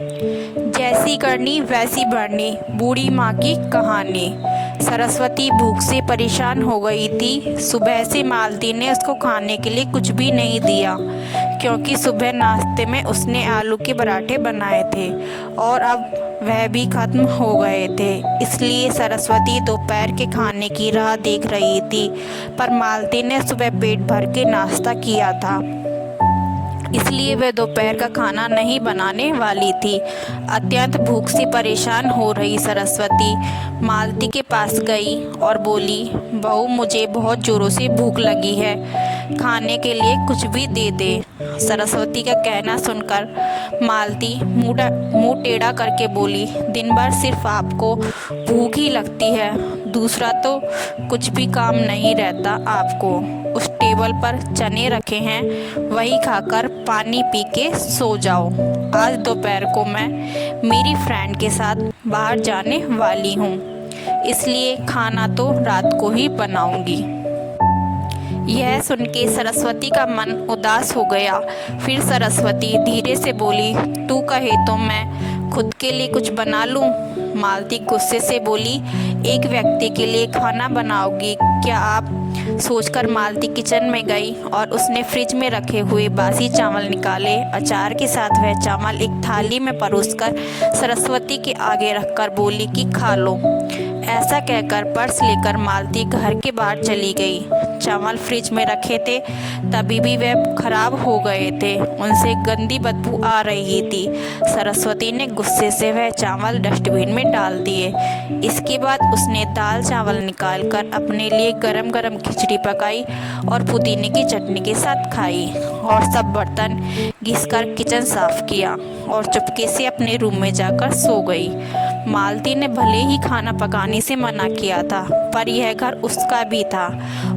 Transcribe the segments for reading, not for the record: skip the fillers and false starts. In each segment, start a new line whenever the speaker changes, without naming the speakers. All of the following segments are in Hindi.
जैसी करनी वैसी भरनी, बूढ़ी माँ की कहानी। सरस्वती भूख से परेशान हो गई थी। सुबह से मालती ने उसको खाने के लिए कुछ भी नहीं दिया, क्योंकि सुबह नाश्ते में उसने आलू के पराठे बनाए थे और अब वह भी खत्म हो गए थे। इसलिए सरस्वती दोपहर के खाने की राह देख रही थी, पर मालती ने सुबह पेट भर के नाश्ता किया था, इसलिए वह दोपहर का खाना नहीं बनाने वाली थी। अत्यंत भूख से परेशान हो रही सरस्वती मालती के पास गई और बोली, बहू मुझे बहुत ज़ोरों से भूख लगी है, खाने के लिए कुछ भी दे दे। सरस्वती का कहना सुनकर मालती मुंह टेढ़ा करके बोली, दिन भर सिर्फ आपको भूख ही लगती है, दूसरा तो कुछ भी काम नहीं रहता आपको। उस टेबल पर चने रखे हैं, वही खाकर पानी पी के सो जाओ। आज दोपहर को मैं मेरी फ्रेंड के साथ बाहर जाने वाली हूँ, इसलिए खाना तो रात को ही बनाऊंगी। यह सुन के सरस्वती का मन उदास हो गया। फिर सरस्वती धीरे से बोली, तू कहे तो मैं खुद के लिए कुछ बना लूँ। मालती गुस्से से बोली, एक व्यक्ति के लिए खाना बनाओगी क्या आप? सोचकर मालती किचन में गई और उसने फ्रिज में रखे हुए बासी चावल निकाले। अचार के साथ वह चावल एक थाली में परोसकर सरस्वती के आगे रखकर बोली कि खा लो। ऐसा कहकर पर्स लेकर मालती घर के बाहर चली गई। चावल फ्रिज में रखे थे, तभी भी वह खराब हो गए थे, उनसे गंदी बदबू आ रही थी। सरस्वती ने गुस्से से वह चावल डस्टबिन में डाल दिए। इसके बाद उसने दाल चावल निकालकर अपने लिए गरम गरम खिचड़ी पकाई और पुदीने की चटनी के साथ खाई और सब बर्तन घिसकर किचन साफ किया और चुपके से अपने रूम में जाकर सो गई। मालती ने भले ही खाना पकाने से मना किया था, पर यह घर उसका भी था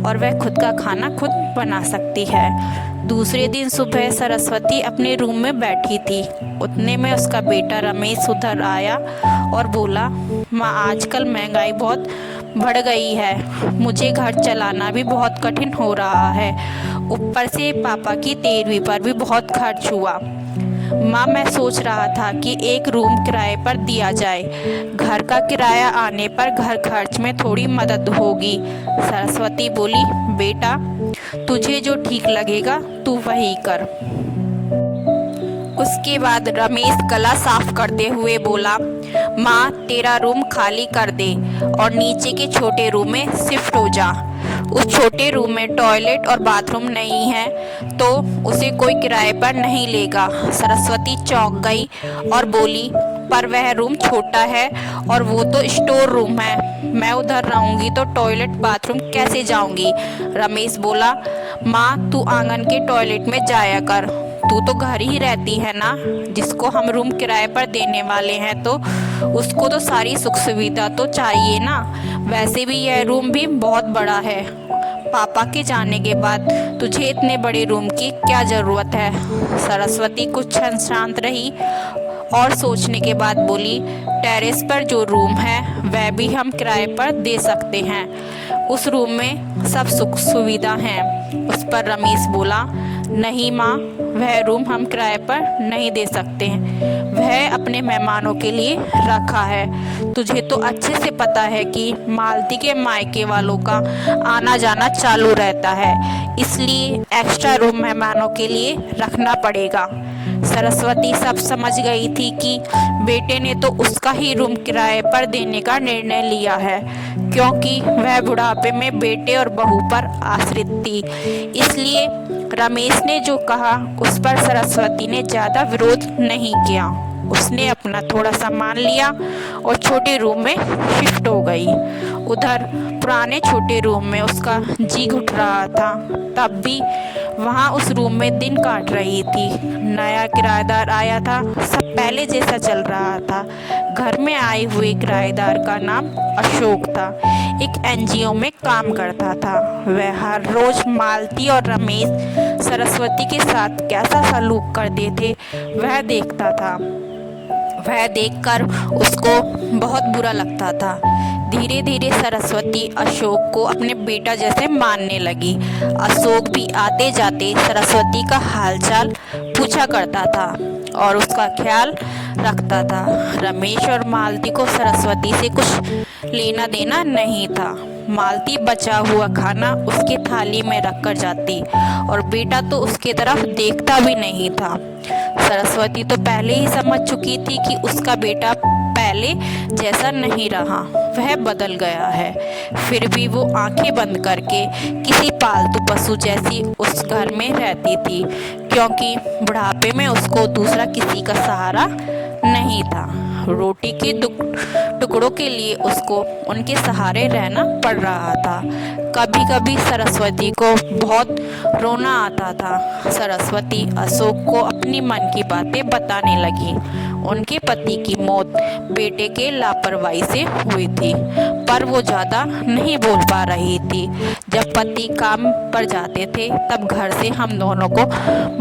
और वह खुद का खाना खुद बना सकती है। दूसरे दिन सुबह सरस्वती अपने रूम में बैठी थी, उतने में उसका बेटा रमेश उधर आया और बोला, माँ आजकल महंगाई बहुत बढ़ गई है, मुझे घर चलाना भी बहुत कठिन हो रहा है, ऊपर से पापा की 13वीं पर भी बहुत खर्च हुआ। माँ मैं सोच रहा था कि एक रूम किराए पर दिया जाए, घर का किराया आने पर घर खर्च में थोड़ी मदद होगी। सरस्वती बोली, बेटा तुझे जो ठीक लगेगा तू वही कर। उसके बाद रमेश गला साफ करते हुए बोला, माँ तेरा रूम खाली कर दे और नीचे के छोटे रूम में शिफ्ट हो जा। उस छोटे रूम में टॉयलेट और बाथरूम नहीं है तो उसे कोई किराए पर नहीं लेगा। सरस्वती चौंक गई और बोली, पर वह रूम छोटा है और वो तो स्टोर रूम है, मैं उधर रहूंगी तो टॉयलेट बाथरूम कैसे जाऊंगी। रमेश बोला, माँ तू आंगन के टॉयलेट में जाया कर, तू तो घर ही रहती है ना, जिसको हम रूम किराए पर देने वाले हैं तो उसको तो सारी सुख सुविधा तो चाहिए ना। वैसे भी यह रूम भी बहुत बड़ा है, पापा के जाने के बाद तुझे इतने बड़े रूम की क्या ज़रूरत है। सरस्वती कुछ क्षण शांत रही और सोचने के बाद बोली, टेरेस पर जो रूम है वह भी हम किराए पर दे सकते हैं, उस रूम में सब सुख सुविधा हैं। उस पर रमेश बोला, नहीं माँ वह रूम हम किराए पर नहीं दे सकते हैं, वह अपने मेहमानों के लिए रखा है। तुझे तो अच्छे से पता है कि मालती के मायके वालों का आना जाना चालू रहता है, इसलिए एक्स्ट्रा रूम मेहमानों के लिए रखना पड़ेगा। सरस्वती सब समझ गई थी कि बेटे ने तो उसका ही रूम किराए पर देने का निर्णय लिया है, क्योंकि वह बुढ़ापे में बेटे और बहू पर आश्रित थी। इसलिए रमेश ने जो कहा उस पर सरस्वती ने ज़्यादा विरोध नहीं किया। उसने अपना थोड़ा सामान लिया और छोटे रूम में शिफ्ट हो गई। उधर पुराने छोटे रूम में उसका जी घुट रहा था, तब भी वहाँ उस रूम में दिन काट रही थी। नया किराएदार आया था, सब पहले जैसा चल रहा था। घर में आए हुए किराएदार का नाम अशोक था, एक एनजीओ में काम करता था। वह हर रोज मालती और रमेश सरस्वती के साथ कैसा सलूक करते थे वह देखता था। वह देखकर उसको बहुत बुरा लगता था। धीरे धीरे सरस्वती अशोक को अपने बेटा जैसे मानने लगी। अशोक भी आते जाते सरस्वती का हालचाल पूछा करता था। और उसका ख्याल रखता था। रमेश और मालती को सरस्वती से कुछ लेना देना नहीं था। मालती बचा हुआ खाना उसकी थाली में रखकर जाती और बेटा तो उसकी तरफ देखता भी नहीं था। सरस्वती तो पहले ही समझ चुकी थी कि उसका बेटा पहले जैसा नहीं रहा, वह बदल गया है। फिर भी वो आंखें बंद करके किसी पालतू पशु जैसी उस घर में रहती थी, क्योंकि बुढ़ापे में उसको दूसरा किसी का सहारा नहीं था। रोटी के टुकड़ों के लिए उसको उनके सहारे रहना पड़ रहा था। कभी कभी सरस्वती को बहुत रोना आता था। सरस्वती अशोक को अपनी मन की बातें बताने लगी। उनके पति की मौत बेटे के लापरवाही से हुई थी, पर वो ज़्यादा नहीं बोल पा रही थी। जब पति काम पर जाते थे तब घर से हम दोनों को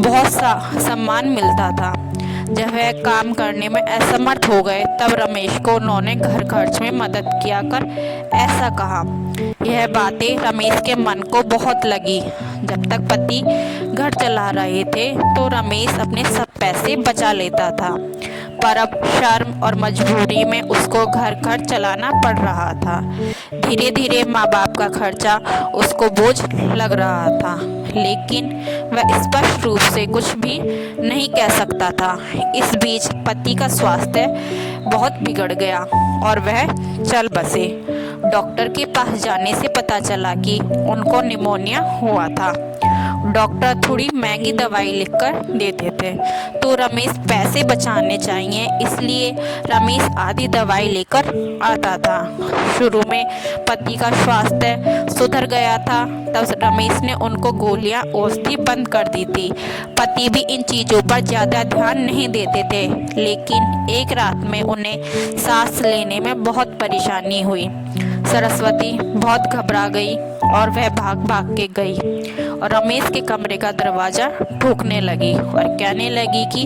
बहुत सम्मान मिलता था। जब वह काम करने में असमर्थ हो गए तब रमेश को उन्होंने घर खर्च में मदद किया कर ऐसा कहा। यह बातें रमेश के मन को बहुत लगी। जब तक पति घर चला रहे थे तो रमेश अपने सब पैसे बचा लेता था, पर अब शर्म और मजबूरी में उसको घर खर्च चलाना पड़ रहा था। धीरे धीरे माँ बाप का खर्चा उसको बोझ लग रहा था, लेकिन वह स्पष्ट रूप से कुछ भी नहीं कह सकता था। इस बीच पति का स्वास्थ्य बहुत बिगड़ गया और वह चल बसे। डॉक्टर के पास जाने से पता चला कि उनको निमोनिया हुआ था। डॉक्टर थोड़ी महंगी दवाई लिखकर देते थे, तो रमेश पैसे बचाने चाहिए, इसलिए रमेश आधी दवाई लेकर आता था। शुरू में पति का स्वास्थ्य सुधर गया था, तब रमेश ने उनको गोलियां औषधि बंद कर दी थी। पति भी इन चीज़ों पर ज़्यादा ध्यान नहीं देते थे, लेकिन एक रात में उन्हें सांस लेने में बहुत परेशानी हुई। सरस्वती बहुत घबरा गई और वह भाग भाग के गई और रमेश के कमरे का दरवाज़ा ठोकने लगी और कहने लगी कि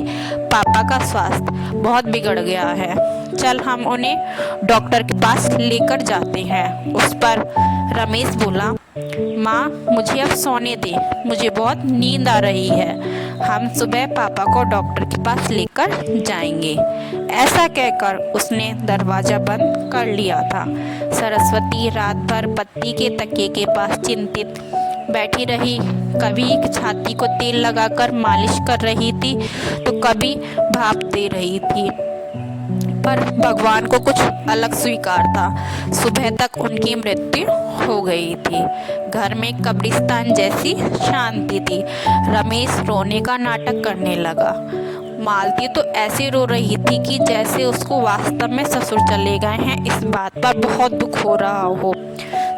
पापा का स्वास्थ्य बहुत बिगड़ गया है, चल हम उन्हें डॉक्टर के पास लेकर जाते हैं। उस पर रमेश बोला, माँ मुझे अब सोने दे, मुझे बहुत नींद आ रही है, हम सुबह पापा को डॉक्टर के पास लेकर जाएंगे। ऐसा कहकर उसने दरवाज़ा बंद कर लिया था। सरस्वती रात भर पति के तकिए के पास चिंतित बैठी रही। कभी छाती को तेल लगाकर मालिश कर रही थी तो कभी भाप दे रही थी, पर भगवान को कुछ अलग स्वीकार था। सुबह तक उनकी मृत्यु हो गई थी। घर में कब्रिस्तान जैसी शांति थी। रमेश रोने का नाटक करने लगा। मालती तो ऐसे रो रही थी कि जैसे उसको वास्तव में ससुर चले गए हैं, इस बात पर बहुत दुख हो रहा हो।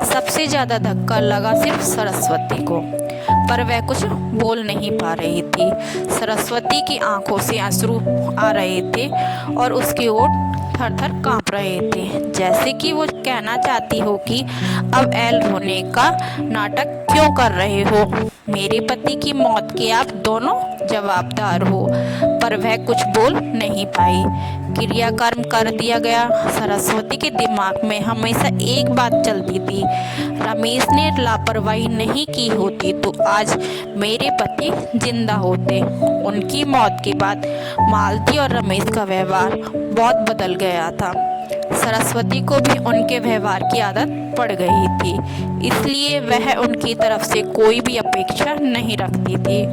सबसे ज़्यादा धक्का लगा सिर्फ सरस्वती को, पर वह कुछ बोल नहीं पा रही थी। सरस्वती की आंखों से आंसू आ रहे थे और उसके ओठ थर थर काँप रहे थे, जैसे कि वो कहना चाहती हो कि अब एल रोने का नाटक क्यों कर रहे हो, मेरे पति की मौत के आप दोनों जवाबदार हो। पर वह कुछ बोल नहीं पाई। क्रियाकर्म कर दिया गया। सरस्वती के दिमाग में हमेशा एक बात चलती थी, रमेश ने लापरवाही नहीं की होती तो आज मेरे पति जिंदा होते। उनकी मौत के बाद मालती और रमेश का व्यवहार बहुत बदल गया था। सरस्वती को भी उनके व्यवहार की आदत पड़ गई थी, इसलिए वह उनकी तरफ से कोई भी अपेक्षा नहीं रखती थी,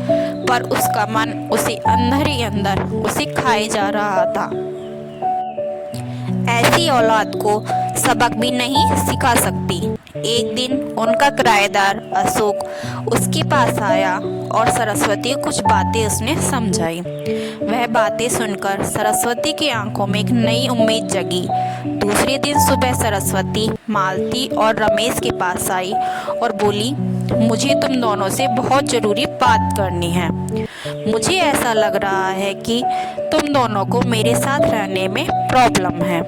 पर उसका मन उसे अंदर ही अंदर उसे खाए जा रहा था। ऐसी औलाद को सबक भी नहीं सिखा सकती। एक दिन उनका किराएदार अशोक उसके पास आया और सरस्वती को कुछ बातें उसने समझाई। वह बातें सुनकर सरस्वती की आंखों में एक नई उम्मीद जगी। दूसरे दिन सुबह सरस्वती मालती और रमेश के पास आई और बोली, मुझे तुम दोनों से बहुत ज़रूरी बात करनी है। मुझे ऐसा लग रहा है कि तुम दोनों को मेरे साथ रहने में प्रॉब्लम है,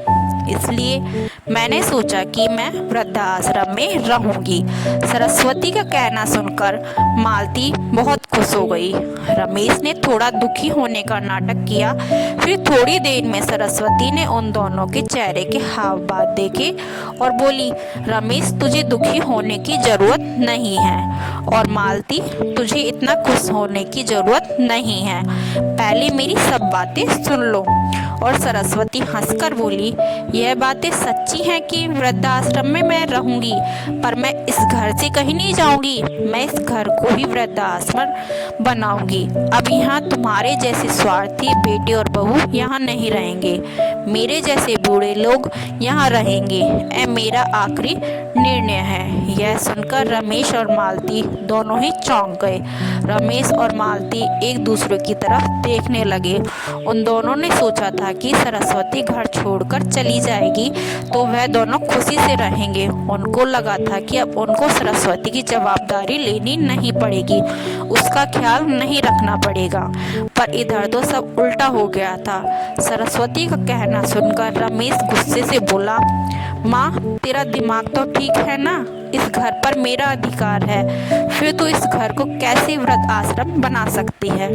इसलिए मैंने सोचा कि मैं वृद्धाश्रम में रहूंगी। सरस्वती का कहना सुनकर मालती बहुत खुश हो गई। रमेश ने थोड़ा दुखी होने का नाटक किया। फिर थोड़ी देर में सरस्वती ने उन दोनों के चेहरे के हाव भाव देखे और बोली, रमेश तुझे दुखी होने की जरूरत नहीं है और मालती तुझे इतना खुश होने की जरूरत नहीं है। पहले मेरी सब बातें सुन लो। और सरस्वती हंसकर बोली, यह बातें सच्ची हैं कि वृद्धाश्रम में मैं रहूंगी, पर मैं इस घर से कहीं नहीं जाऊंगी। मैं इस घर को ही वृद्धाश्रम बनाऊंगी। अब यहाँ तुम्हारे जैसे स्वार्थी बेटे और बहू यहाँ नहीं रहेंगे। मेरे जैसे बूढ़े लोग यहाँ रहेंगे। यह मेरा आखिरी निर्णय है। यह सुनकर रमेश और मालती दोनों ही चौंक गए। रमेश और मालती एक दूसरे की तरफ देखने लगे। उन दोनों ने सोचा था कि सरस्वती घर छोड़कर चली जाएगी तो वह दोनों खुशी से रहेंगे। उनको लगा था कि अब उनको सरस्वती की जवाबदारी लेनी नहीं पड़ेगी, उसका ख्याल नहीं रखना पड़ेगा। पर इधर तो सब उल्टा हो गया था। सरस्वती का कहना सुनकर रमेश गुस्से से बोला, माँ तेरा दिमाग तो ठीक है ना? इस घर पर मेरा अधिकार है, फिर तू इस घर को कैसे वृद्ध आश्रम बना सकती है?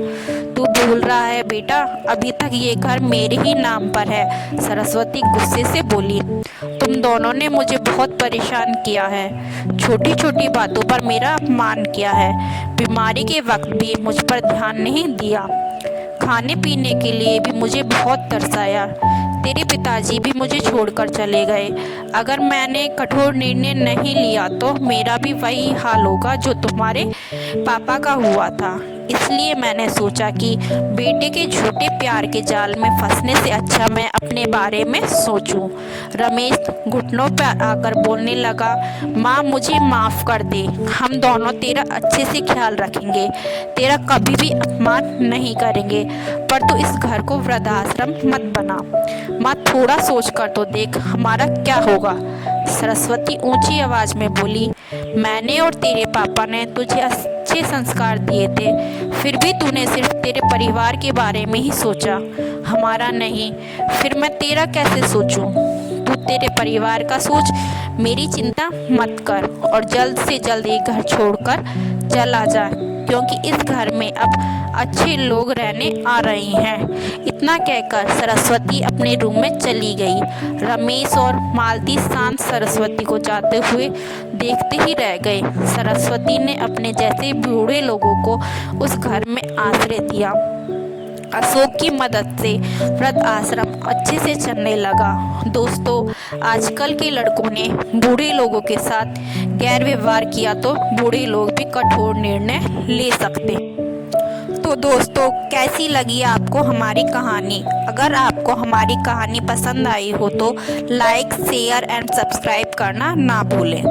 तू भूल रहा है बेटा, अभी तक ये घर मेरे ही नाम पर है। सरस्वती गुस्से से बोली, तुम दोनों ने मुझे बहुत परेशान किया है। छोटी छोटी बातों पर मेरा अपमान किया है। बीमारी के वक्त भी मुझ पर ध्यान नहीं दिया। खाने पीने के लिए भी मुझे बहुत तरसाया। तेरे पिताजी भी मुझे छोड़कर चले गए। अगर मैंने कठोर निर्णय नहीं लिया तो मेरा भी वही हाल होगा जो तुम्हारे पापा का हुआ था। इसलिए मैंने सोचा कि बेटे के झूठे प्यार के जाल में फंसने से अच्छा मैं अपने बारे में सोचूं। रमेश घुटनों पर आकर बोलने लगा, माँ मुझे माफ़ कर दे। हम दोनों तेरा अच्छे से ख्याल रखेंगे, तेरा कभी भी अपमान नहीं करेंगे, पर तू इस घर को वृद्धाश्रम मत बना। माँ थोड़ा सोच कर तो देख हमारा क्या होगा। सरस्वती ऊंची आवाज में बोली, मैंने और तेरे पापा ने तुझे अच्छे संस्कार दिए थे, फिर भी तूने सिर्फ तेरे परिवार के बारे में ही सोचा, हमारा नहीं। फिर मैं तेरा कैसे सोचूं? तू तेरे परिवार का सोच, मेरी चिंता मत कर और जल्द से जल्द ये घर छोड़कर चला जा, क्योंकि इस घर में अब अच्छे लोग रहने आ रहे हैं। इतना कहकर सरस्वती अपने रूम में चली गई। रमेश और मालती शांत सरस्वती को जाते हुए देखते ही रह गए। सरस्वती ने अपने जैसे बूढ़े लोगों को उस घर में आश्रय दिया। अशोक की मदद से वृद्ध आश्रम अच्छे से चलने लगा। दोस्तों, आजकल के लड़कों ने बूढ़े लोगों के साथ गैर व्यवहार किया तो बूढ़े लोग भी कठोर निर्णय ले सकते। तो दोस्तों, कैसी लगी आपको हमारी कहानी? अगर आपको हमारी कहानी पसंद आई हो तो लाइक, शेयर एंड सब्सक्राइब करना ना भूलें।